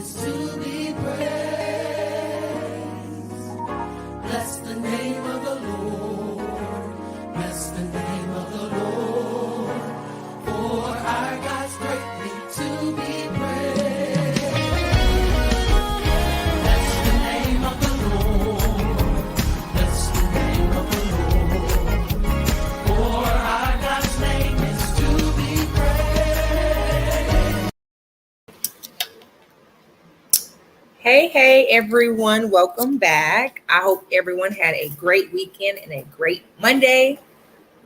is to be praised. Bless the name of the Lord. Bless the name of the Lord. For our God's greatly to be praised. Bless the name of the Lord. Bless the name of the Lord. For our God's name is to be praised. Hey, everyone. Welcome back. I hope everyone had a great weekend and a great Monday.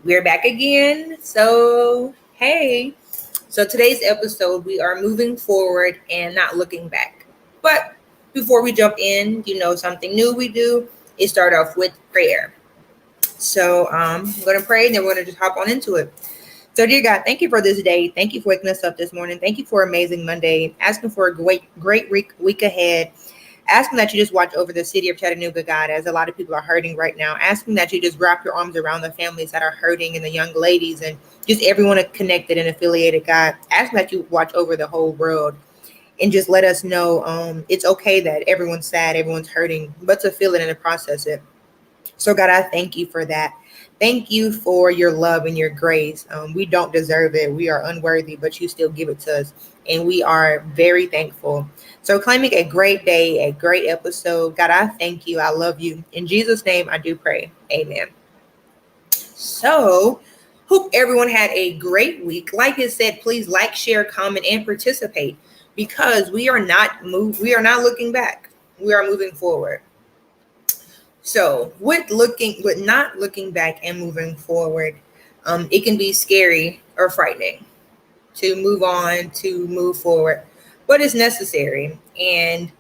We're back again. So today's episode, we are moving forward and not looking back. But before we jump in, something new we do is start off with prayer. So I'm going to pray and then we're going to just hop on into it. So, dear God, thank you for this day. Thank you for waking us up this morning. Thank you for amazing Monday. Asking for a great week ahead. Asking that you just watch over the city of Chattanooga, God, as a lot of people are hurting right now. Asking that you just wrap your arms around the families that are hurting and the young ladies and just everyone connected and affiliated, God. Asking that you watch over the whole world and just let us know it's okay that everyone's sad, everyone's hurting, but to feel it and to process it. So, God, I thank you for that. Thank you for your love and your grace. We don't deserve it. We are unworthy, but you still give it to us. And we are very thankful. So, claiming a great day, a great episode. God, I thank you. I love you. In Jesus' name, I do pray. Amen. So, hope everyone had a great week. Like I said, please like, share, comment, and participate because we are not looking back. We are moving forward. So with not looking back and moving forward, it can be scary or frightening to move on, to move forward, but it's necessary. And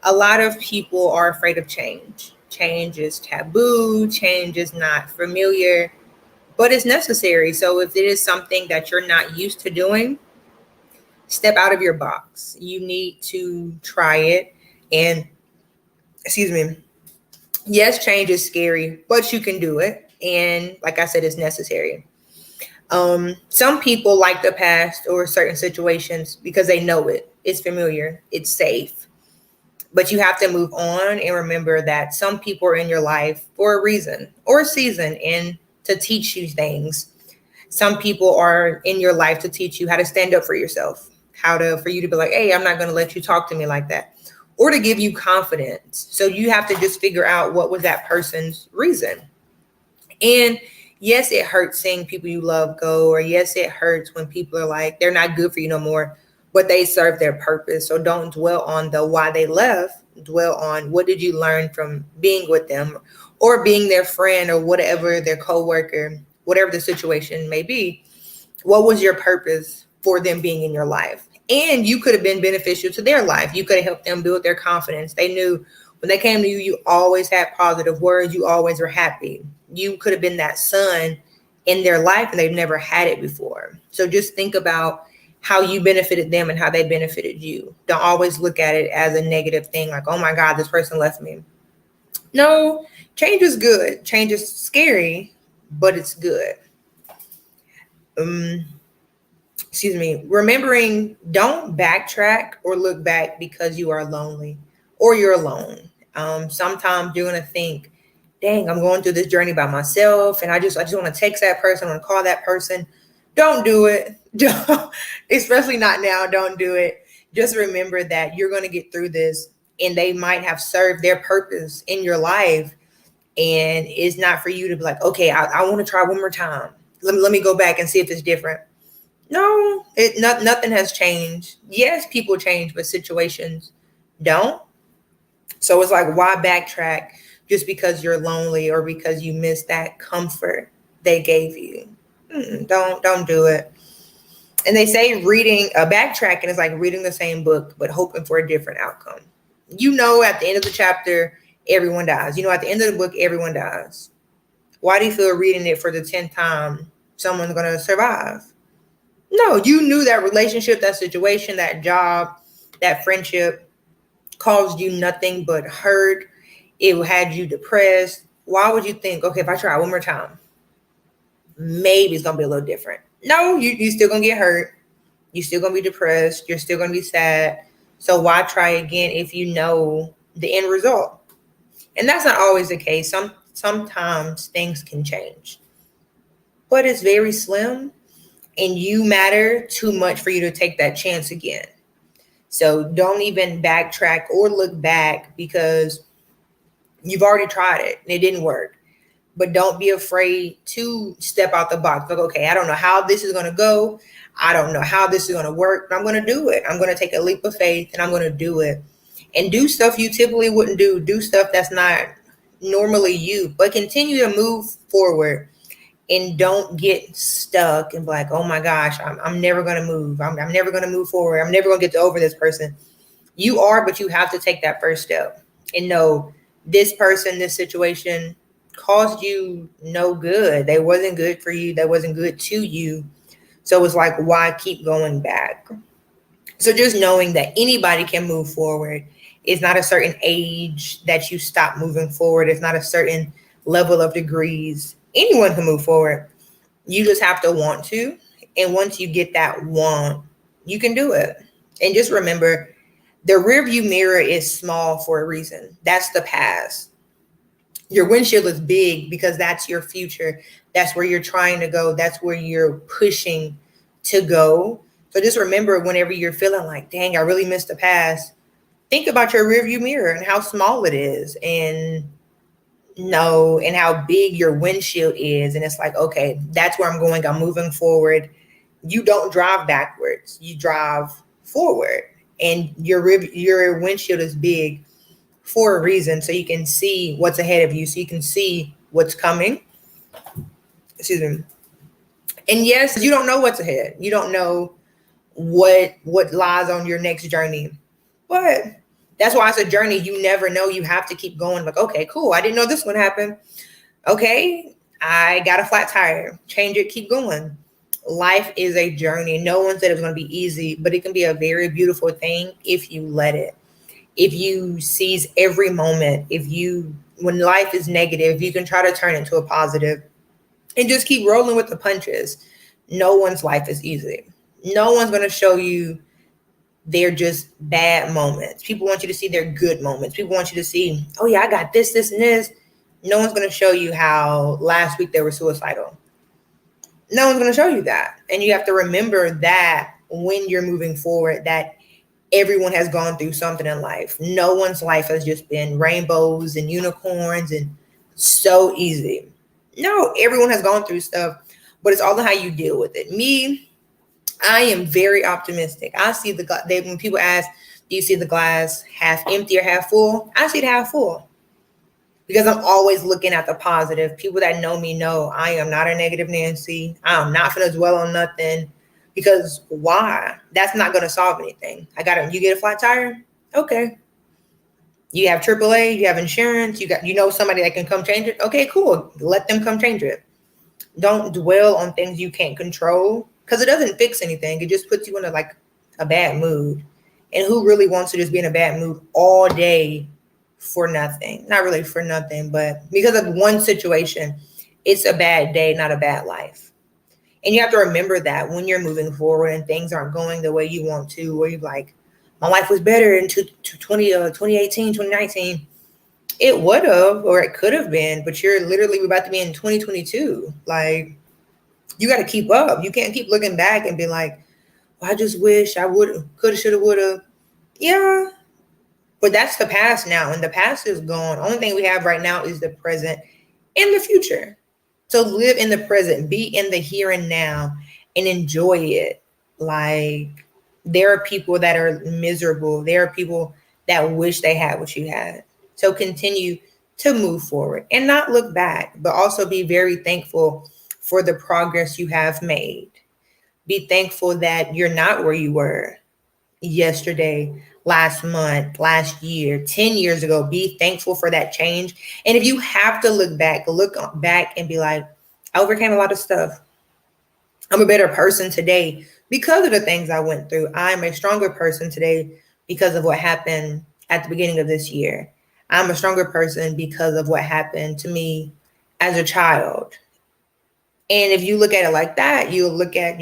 a lot of people are afraid of change. Change is taboo. Change is not familiar, but it's necessary. So if it is something that you're not used to doing, step out of your box. You need to try it. And yes, change is scary, but you can do it. And like I said, it's necessary. Some people like the past or certain situations because they know it's familiar, it's safe. But you have to move on and remember that some people are in your life for a reason or a season and to teach you things. Some people are in your life to teach you how to stand up for yourself, for you to be like, hey, I'm not going to let you talk to me like that, or to give you confidence. So you have to just figure out what was that person's reason. And yes, it hurts seeing people you love go, or yes, it hurts when people are like, they're not good for you no more, but they serve their purpose. So don't dwell on the why they left. Dwell on what did you learn from being with them or being their friend or whatever, their coworker, whatever the situation may be. What was your purpose for them being in your life? And you could have been beneficial to their life. You could have helped them build their confidence. They knew when they came to you, you always had positive words. You always were happy. You could have been that sun in their life and they've never had it before. So just think about how you benefited them and how they benefited you. Don't always look at it as a negative thing like, oh my God, this person left me. No, change is good. Change is scary, but it's good. Remembering, don't backtrack or look back because you are lonely or you're alone. Sometimes you're going to think, dang, I'm going through this journey by myself. And I just want to text that person. I want to call that person. Don't do it. Don't, especially not now. Don't do it. Just remember that you're going to get through this and they might have served their purpose in your life. And it's not for you to be like, okay, I want to try one more time. Let me go back and see if it's different. No, nothing has changed. Yes, people change, but situations don't. So it's like, why backtrack just because you're lonely or because you miss that comfort they gave you? Don't do it. And they say backtracking is like reading the same book, but hoping for a different outcome. At the end of the chapter, everyone dies. At the end of the book, everyone dies. Why do you feel reading it for the 10th time, someone's going to survive? No, you knew that relationship, that situation, that job, that friendship caused you nothing but hurt. It had you depressed. Why would you think, okay, if I try one more time, maybe it's going to be a little different? No, you still going to get hurt. You're still going to be depressed. You're still going to be sad. So why try again if you know the end result? And that's not always the case. Sometimes things can change, but it's very slim, and you matter too much for you to take that chance again. So don't even backtrack or look back, because you've already tried it and it didn't work. But don't be afraid to step out the box. Like, okay, I don't know how this is going to go. I don't know how this is going to work, but I'm going to do it. I'm going to take a leap of faith and I'm going to do it. And do stuff you typically wouldn't do. Do stuff that's not normally you, but continue to move forward, and don't get stuck and be like, oh my gosh, I'm never going to move. I'm never going to move forward. I'm never going to get over this person. You are, but you have to take that first step and know this person, this situation caused you no good. They wasn't good for you. They wasn't good to you. So it's like, why keep going back? So just knowing that anybody can move forward. It's not a certain age that you stop moving forward. It's not a certain level of degrees. Anyone can move forward. You just have to want to. And once you get that want, you can do it. And just remember, the rearview mirror is small for a reason. That's the past. Your windshield is big because that's your future. That's where you're trying to go. That's where you're pushing to go. So just remember, whenever you're feeling like, dang, I really missed the past, think about your rearview mirror and how small it is, and how big your windshield is. And it's like, okay, that's where I'm going. I'm moving forward. You don't drive backwards. You drive forward. And your windshield is big for a reason, so you can see what's ahead of you, so you can see what's coming. Excuse me. And yes, you don't know what's ahead. You don't know what lies on your next journey. But that's why it's a journey. You never know. You have to keep going. Like, okay, cool. I didn't know this would happen. Okay, I got a flat tire. Change it, keep going. Life is a journey. No one said it was going to be easy, but it can be a very beautiful thing if you let it. If you seize every moment, when life is negative, you can try to turn it into a positive and just keep rolling with the punches. No one's life is easy. No one's going to show you they're just bad moments. People want you to see their good moments. People want you to see, oh yeah, I got this, this, and this. No one's going to show you how last week they were suicidal. No one's going to show you that. And you have to remember that when you're moving forward, that everyone has gone through something in life. No one's life has just been rainbows and unicorns and so easy. No, everyone has gone through stuff, but it's all how you deal with it. Me, I am very optimistic. I see when people ask, do you see the glass half empty or half full? I see it half full, because I'm always looking at the positive. People that know me know I am not a negative Nancy. I'm not going to dwell on nothing, because why? That's not going to solve anything. You get a flat tire? Okay. You have AAA, you have insurance, you know somebody that can come change it? Okay, cool. Let them come change it. Don't dwell on things you can't control, because it doesn't fix anything. It just puts you in a bad mood. And who really wants to just be in a bad mood all day for nothing? Not really for nothing, but because of one situation. It's a bad day, not a bad life. And you have to remember that when you're moving forward and things aren't going the way you want to, or you're like, my life was better in 2018, 2019. It would have, or it could have been, but you're literally about to be in 2022. Like, you got to keep up. You can't keep looking back and be like, well, I just wish I would have, could have, should have, would have. Yeah, but that's the past now, and the past is gone. Only thing we have right now is the present and the future. So live in the present, be in the here and now, and enjoy it. Like, there are people that are miserable. There are people that wish they had what you had. So continue to move forward and not look back, but also be very thankful for the progress you have made. Be thankful that you're not where you were yesterday, last month, last year, 10 years ago. Be thankful for that change. And if you have to look back and be like, I overcame a lot of stuff. I'm a better person today because of the things I went through. I'm a stronger person today because of what happened at the beginning of this year. I'm a stronger person because of what happened to me as a child. And if you look at it like that, you'll look at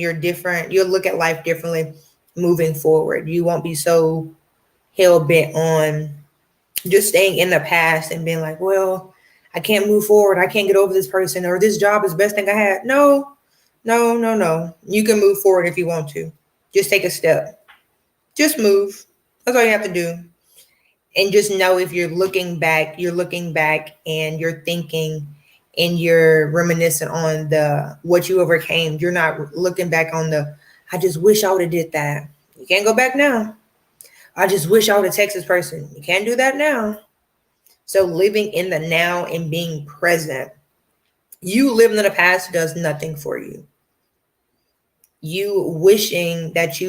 life differently moving forward. You won't be so hell bent on just staying in the past and being like, well, I can't move forward. I can't get over this person, or this job is the best thing I had. No, no, no, no. You can move forward if you want to. Just take a step. Just move. That's all you have to do. And just know if you're looking back and you're thinking and you're reminiscing on the what you overcame. You're not looking back on the, I just wish I would have did that. You can't go back now. I just wish I would have texted this person. You can't do that now. So living in the now and being present. You living in the past does nothing for you. You wishing that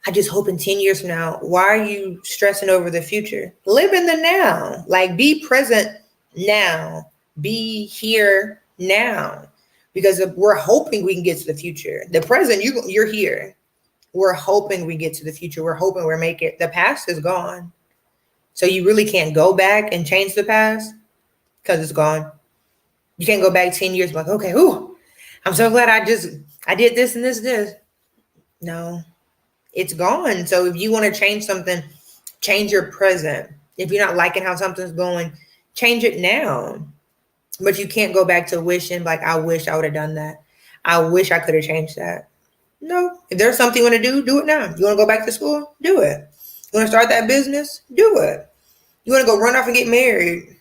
I just hope in 10 years from now, why are you stressing over the future? Live in the now. Like, be present now. Be here now. Because we're hoping we can get to the future. The present, you're here. We're hoping we get to the future. We're hoping we'll make it. The past is gone. So you really can't go back and change the past because it's gone. You can't go back 10 years like, okay, I'm so glad I did this and this. No, it's gone. So if you want to change something, change your present. If you're not liking how something's going, change it now. But you can't go back to wishing like, I wish I would have done that. I wish I could have changed that. No, if there's something you want to do it now. You want to go back to school? Do it. You want to start that business? Do it. You want to go run off and get married?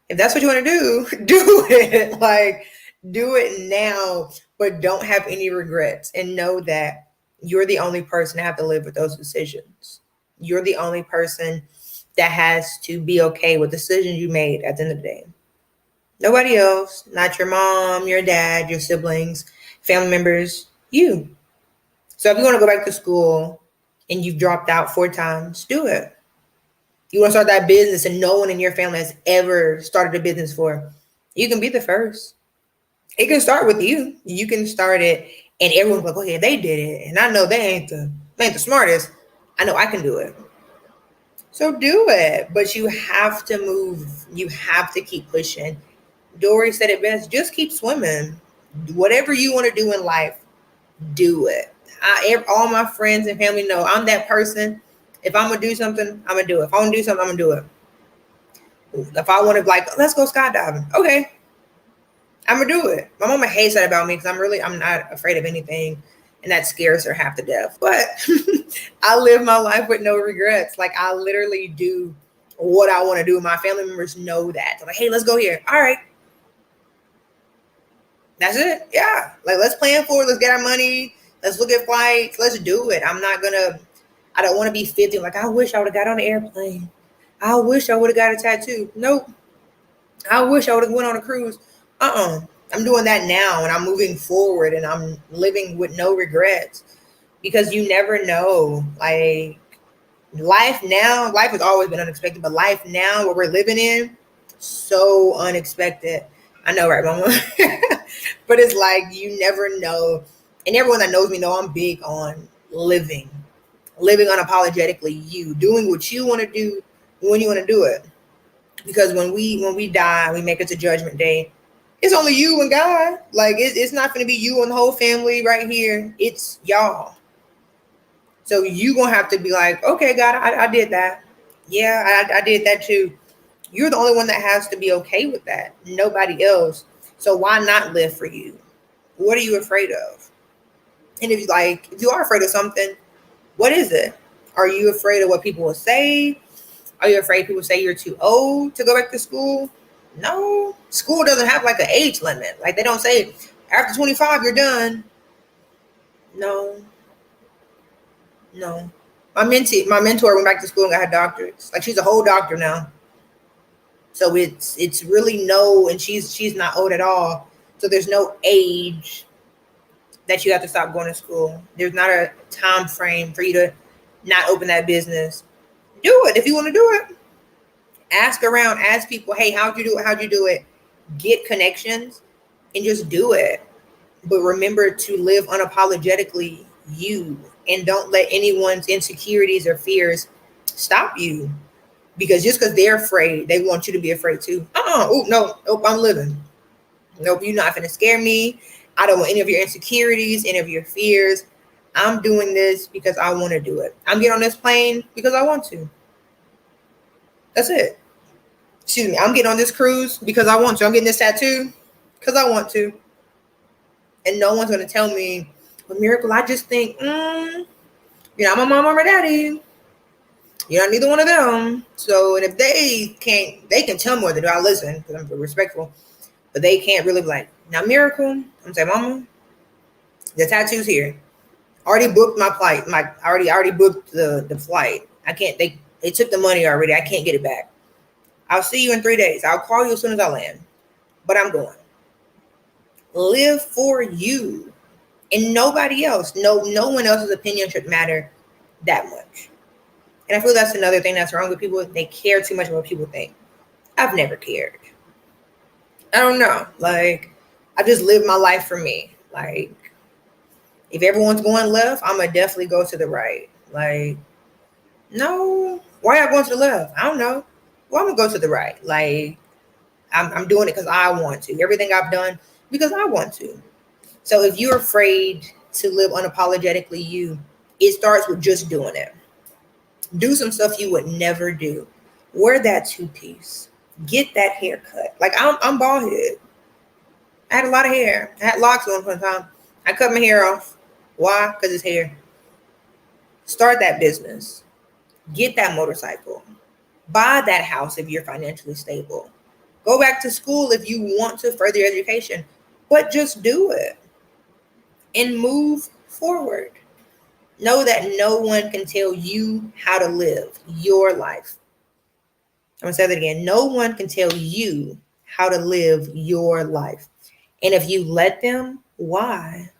If that's what you want to do, do it. Like, do it now, but don't have any regrets and know that you're the only person to have to live with those decisions. You're the only person that has to be okay with decisions you made at the end of the day. Nobody else, not your mom, your dad, your siblings, family members, you. So if you want to go back to school and you've dropped out 4 times, do it. You want to start that business and no one in your family has ever started a business before, you can be the first. It can start with you. You can start it and everyone's like, okay, they did it. And I know they ain't the smartest. I know I can do it. So do it. But you have to move. You have to keep pushing. Dory said it best. Just keep swimming. Whatever you want to do in life, do it. All my friends and family know I'm that person. If I'm going to do something, I'm going to do it. If I want to do something, I'm going to do it. If I want to, like, let's go skydiving. Okay. I'm going to do it. My mama hates that about me because I'm not afraid of anything. And that scares her half to death. But I live my life with no regrets. Like, I literally do what I want to do. My family members know that. They're like, hey, let's go here. All right. That's it. Yeah. Like, let's plan for it. Let's get our money. Let's look at flights. Let's do it. I don't want to be 50. Like, I wish I would have got on an airplane. I wish I would have got a tattoo. Nope. I wish I would have went on a cruise. I'm doing that now and I'm moving forward and I'm living with no regrets because you never know. Like, life has always been unexpected, but life now, what we're living in, so unexpected. I know, right, mama? But it's like, you never know. And everyone that knows me know I'm big on living unapologetically, you doing what you want to do when you want to do it. Because when we die, we make it to Judgment Day. It's only you and God. Like, it's not going to be you and the whole family right here. It's y'all. So you going to have to be like, okay, God, I did that. Yeah, I did that too. You're the only one that has to be okay with that. Nobody else. So why not live for you? What are you afraid of? And if you are afraid of something, what is it? Are you afraid of what people will say? Are you afraid people say you're too old to go back to school? No. School doesn't have like an age limit. Like, they don't say after 25 you're done. No. My mentor went back to school and got her doctorates. Like, she's a whole doctor now. So it's really and she's not old at all. So there's no age that you have to stop going to school. There's not a time frame for you to not open that business. Do it if you want to do it. Ask around, ask people, hey, how'd you do it? How'd you do it? Get connections and just do it. But remember to live unapologetically you, and don't let anyone's insecurities or fears stop you. Because just because they're afraid, they want you to be afraid too. Nope, I'm living. Nope, you're not going to scare me. I don't want any of your insecurities, any of your fears. I'm doing this because I want to do it. I'm getting on this plane because I want to. That's it. Excuse me. I'm getting on this cruise because I want to. I'm getting this tattoo because I want to. And no one's going to tell me, well, Miracle, I just think, you're not my mom or my daddy. You're not neither one of them. So, and if they can tell more than I listen because I'm respectful, but they can't really be like, now, Miracle, I'm going to say, Mama, the tattoo's here. Already booked my flight. I already booked the flight. I can't, they took the money already. I can't get it back. I'll see you in 3 days. I'll call you as soon as I land. But I'm going. Live for you and nobody else. No one else's opinion should matter that much. And I feel that's another thing that's wrong with people. They care too much about what people think. I've never cared. I don't know. Like, I just live my life for me. Like, if everyone's going left, I'm going to definitely go to the right. Like, no. Why are you going to the left? I don't know. Well, I'm going to go to the right. Like, I'm doing it because I want to. Everything I've done because I want to. So if you're afraid to live unapologetically you, it starts with just doing it. Do some stuff you would never do. Wear that two-piece. Get that haircut. Like, I'm bald head. I had a lot of hair. I had locks on one time. I cut my hair off. Why? Because it's hair. Start that business. Get that motorcycle. Buy that house if you're financially stable. Go back to school if you want to further your education. But just do it. And move forward. Know that no one can tell you how to live your life. I'm going to say that again. No one can tell you how to live your life. And if you let them, why?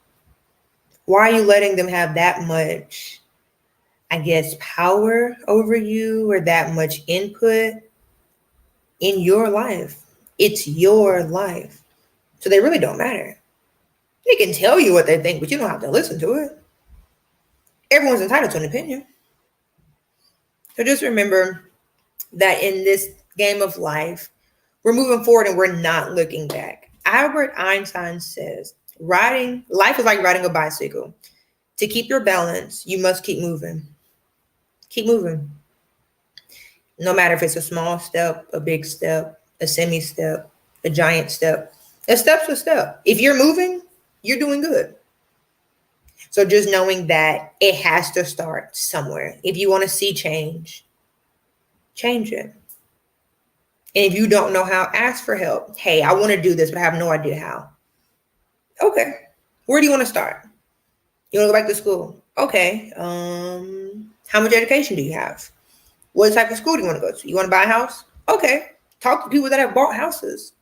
Why are you letting them have that much, I guess, power over you or that much input in your life? It's your life. So they really don't matter. They can tell you what they think, but you don't have to listen to it. Everyone's entitled to an opinion. So just remember that in this game of life, we're moving forward and we're not looking back. Albert Einstein says, life is like riding a bicycle. To keep your balance, you must keep moving. Keep moving. No matter if it's a small step, a big step, a semi-step, a giant step. A step's a step. If you're moving, you're doing good. So just knowing that it has to start somewhere. If you want to see change, change it. And if you don't know how, ask for help. Hey, I want to do this, but I have no idea how. Okay. Where do you want to start? You want to go back to school? Okay. How much education do you have? What type of school do you want to go to? You want to buy a house? Okay. Talk to people that have bought houses.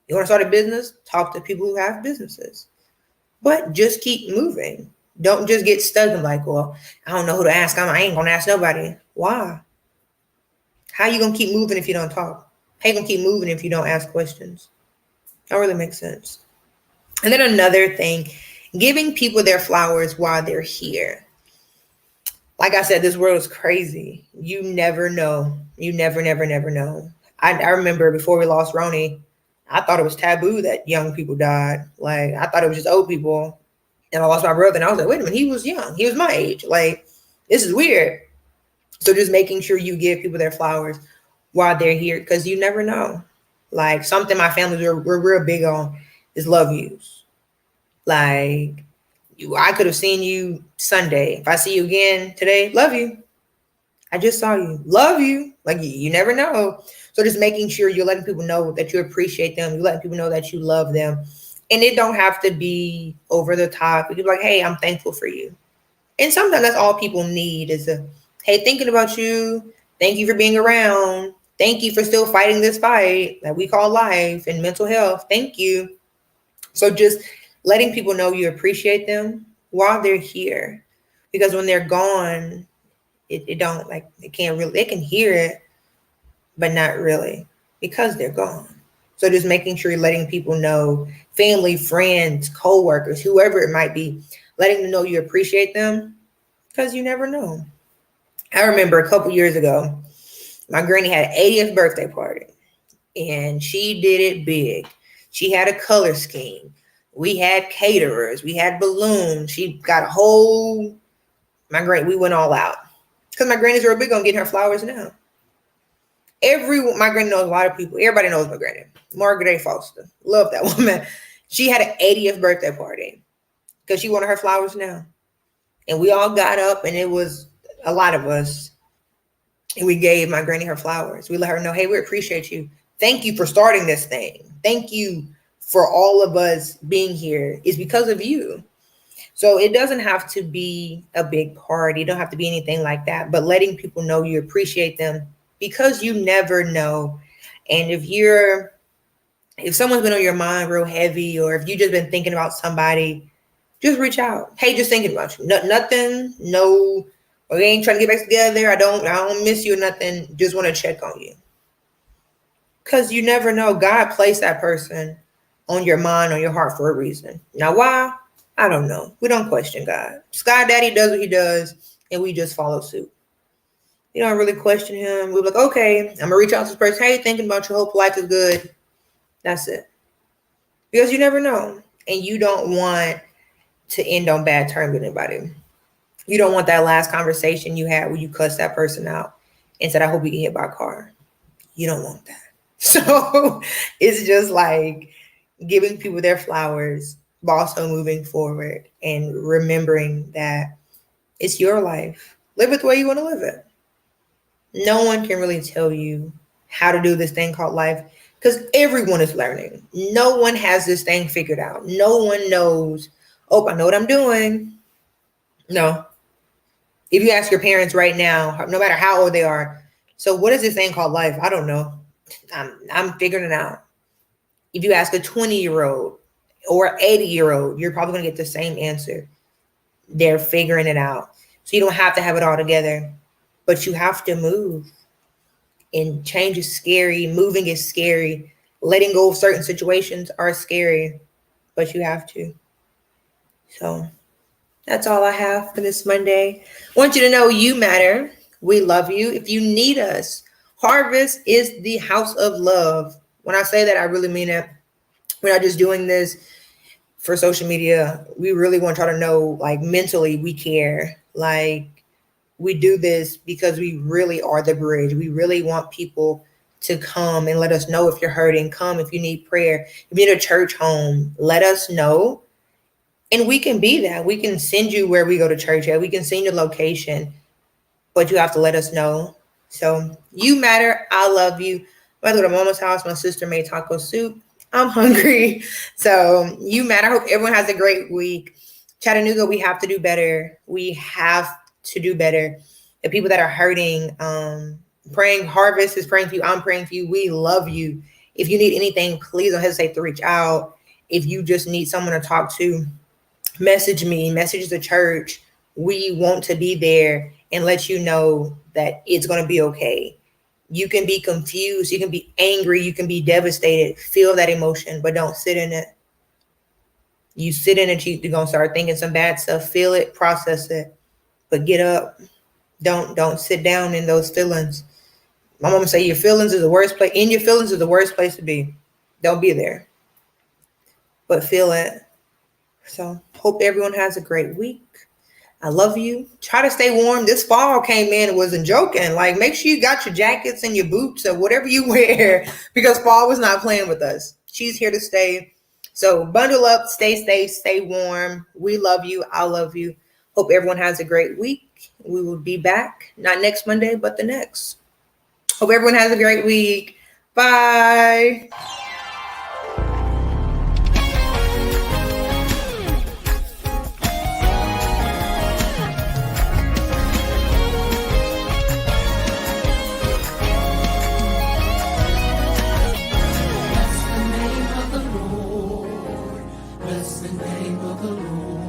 You want to start a business? Talk to people who have businesses. But just keep moving. Don't just get stuck and like, well, I don't know who to ask. I ain't going to ask nobody. Why? How you going to keep moving if you don't talk? How you going to keep moving if you don't ask questions? That really makes sense. And then another thing, giving people their flowers while they're here. Like I said, this world is crazy. You never know. You never know. I remember before we lost Ronnie, I thought it was taboo that young people died. Like, I thought it was just old people. And I lost my brother and I was like, wait a minute, he was young. He was my age. Like, this is weird. So just making sure you give people their flowers while they're here because you never know. Like, something my family we're real big on is love yous. Like, I could have seen you Sunday. If I see you again today, love you. I just saw you. Love you. Like, you never know. So just making sure you're letting people know that you appreciate them. You're letting people know that you love them. And it don't have to be over the top. You can be like, hey, I'm thankful for you. And sometimes that's all people need is a, hey, thinking about you. Thank you for being around. Thank you for still fighting this fight that we call life and mental health. Thank you. So just letting people know you appreciate them while they're here. Because when they're gone, it don't, like, it can't really, they can hear it, but not really because they're gone. So just making sure you're letting people know, family, friends, co-workers, whoever it might be, letting them know you appreciate them because you never know. I remember a couple years ago, my granny had an 80th birthday party and she did it big. She had a color scheme. We had caterers. We had balloons. She got we went all out. Because my granny's real big on getting her flowers now. My granny knows a lot of people. Everybody knows my granny. Margaret A. Foster. Love that woman. She had an 80th birthday party because she wanted her flowers now. And we all got up, and it was a lot of us. And we gave my granny her flowers. We let her know, hey, we appreciate you. Thank you for starting this thing. Thank you for all of us being here. It's because of you. So it doesn't have to be a big party. It don't have to be anything like that. But letting people know you appreciate them, because you never know. And if someone's been on your mind real heavy, or if you just been thinking about somebody, just reach out. Hey, just thinking about you. Nothing. No. We ain't trying to get back together. I don't miss you or nothing. Just want to check on you. Because you never know. God placed that person on your mind, on your heart for a reason. Now, why? I don't know. We don't question God. Sky Daddy does what he does, and we just follow suit. You don't really question him. We're like, okay, I'm going to reach out to this person. Hey, thinking about your hope life is good. That's it. Because you never know. And you don't want to end on bad terms with anybody. You don't want that last conversation you had where you cussed that person out and said, I hope you get hit by a car. You don't want that. So it's just like giving people their flowers, but also moving forward and remembering that it's your life. Live it the way you want to live it. No one can really tell you how to do this thing called life, because everyone is learning. No one has this thing figured out. No one knows, oh, I know what I'm doing. No. If you ask your parents right now, no matter how old they are, so what is this thing called life? I don't know. I'm figuring it out. If you ask a 20-year-old or an 80-year-old, you're probably going to get the same answer. They're figuring it out. So you don't have to have it all together, but you have to move. And change is scary. Moving is scary. Letting go of certain situations are scary, but you have to. So that's all I have for this Monday. I want you to know you matter. We love you. If you need us, Harvest is the house of love. When I say that, I really mean it. We're not just doing this for social media. We really want y'all to know, like, mentally, we care. Like, we do this because we really are the bridge. We really want people to come and let us know if you're hurting. Come if you need prayer. If you need a church home, let us know. And we can be that. We can send you where we go to church at. We can send you location, but you have to let us know. So you matter. I love you. I went to Mama's house. My sister made taco soup. I'm hungry. So you matter. I hope everyone has a great week. Chattanooga, we have to do better. We have to do better. The people that are hurting, praying, Harvest is praying for you. I'm praying for you. We love you. If you need anything, please don't hesitate to reach out. If you just need someone to talk to, message me, message the church. We want to be there and let you know that it's going to be okay. You can be confused. You can be angry. You can be devastated. Feel that emotion, but don't sit in it. You sit in it, you're going to start thinking some bad stuff. Feel it, process it, but get up. Don't sit down in those feelings. My mom say your feelings is the worst place. In your feelings is the worst place to be. Don't be there, but feel it. So hope everyone has a great week. I love you. Try to stay warm. This fall came in and wasn't joking. Like, make sure you got your jackets and your boots or whatever you wear, because fall was not playing with us. She's here to stay. So bundle up, stay safe, stay warm. We love you. I love you. Hope everyone has a great week. We will be back, not next Monday, but the next. Hope everyone has a great week. Bye. Bless the name of the Lord.